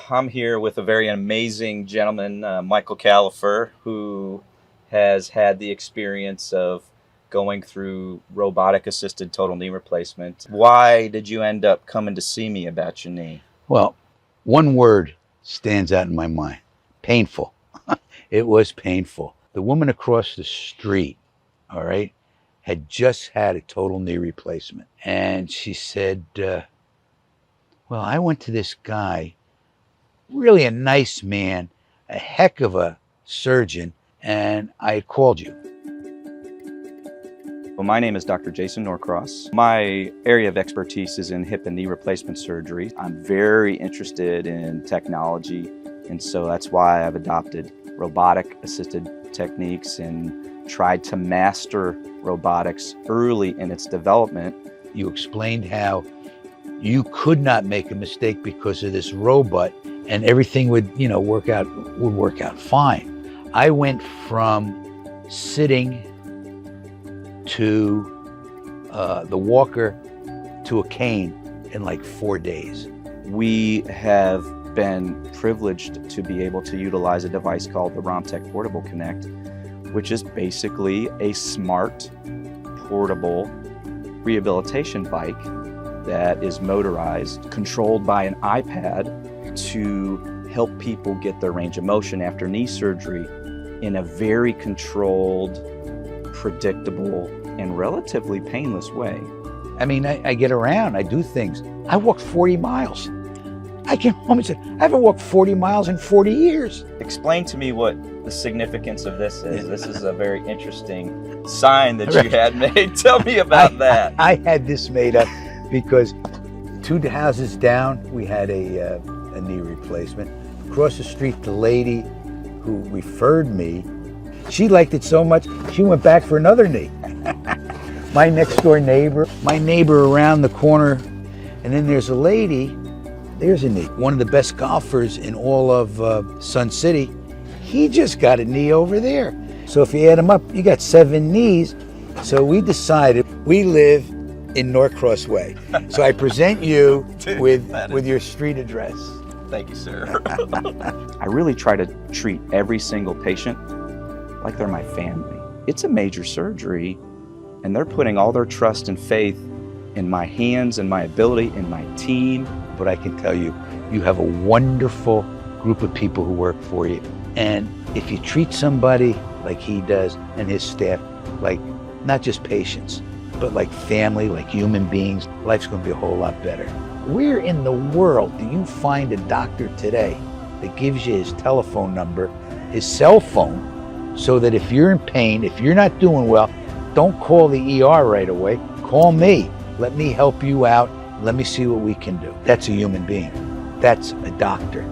I'm here with a very amazing gentleman, Michael Kalafer, who has had the experience of going through robotic assisted total knee replacement. Why did you end up coming to see me about your knee? Well, one word stands out in my mind: painful. It was painful. The woman across the street, all right, had just had a total knee replacement. And she said, well, I went to this guy, really a nice man, a heck of a surgeon, and I had called you. Well, my name is Dr. Jason Norcross. My area of expertise is in hip and knee replacement surgery. I'm very interested in technology, and so that's why I've adopted robotic assisted techniques and tried to master robotics early in its development. You explained how you could not make a mistake because of this robot, and everything would, work out fine. I went from sitting to the walker to a cane in like 4 days. We have been privileged to be able to utilize a device called the RomTech Portable Connect, which is basically a smart, portable rehabilitation bike that is motorized, controlled by an iPad to help people get their range of motion after knee surgery in a very controlled, predictable, and relatively painless way. I mean, I get around, I do things. I walked 40 miles. I came home and said, I haven't walked 40 miles in 40 years. Explain to me what the significance of this is. This is a very interesting sign that you had made. Tell me about that. I had this made up because 2 houses down, we had a knee replacement. Across the street, the lady who referred me, she liked it so much, she went back for another knee. My next door neighbor, my neighbor around the corner, and then there's a lady, there's a knee. One of the best golfers in all of Sun City, he just got a knee over there. So if you add them up, you got 7 knees. So we decided, we live in Norcross Way. So I present you with your street address. Thank you, sir. I really try to treat every single patient like they're my family. It's a major surgery, and they're putting all their trust and faith in my hands and my ability and my team. But I can tell you, you have a wonderful group of people who work for you. And if you treat somebody like he does and his staff, like not just patients, but like family, like human beings, life's going to be a whole lot better. Where in the world do you find a doctor today that gives you his telephone number, his cell phone, so that if you're in pain, if you're not doing well, don't call the ER right away. Call me. Let me help you out. Let me see what we can do. That's a human being. That's a doctor.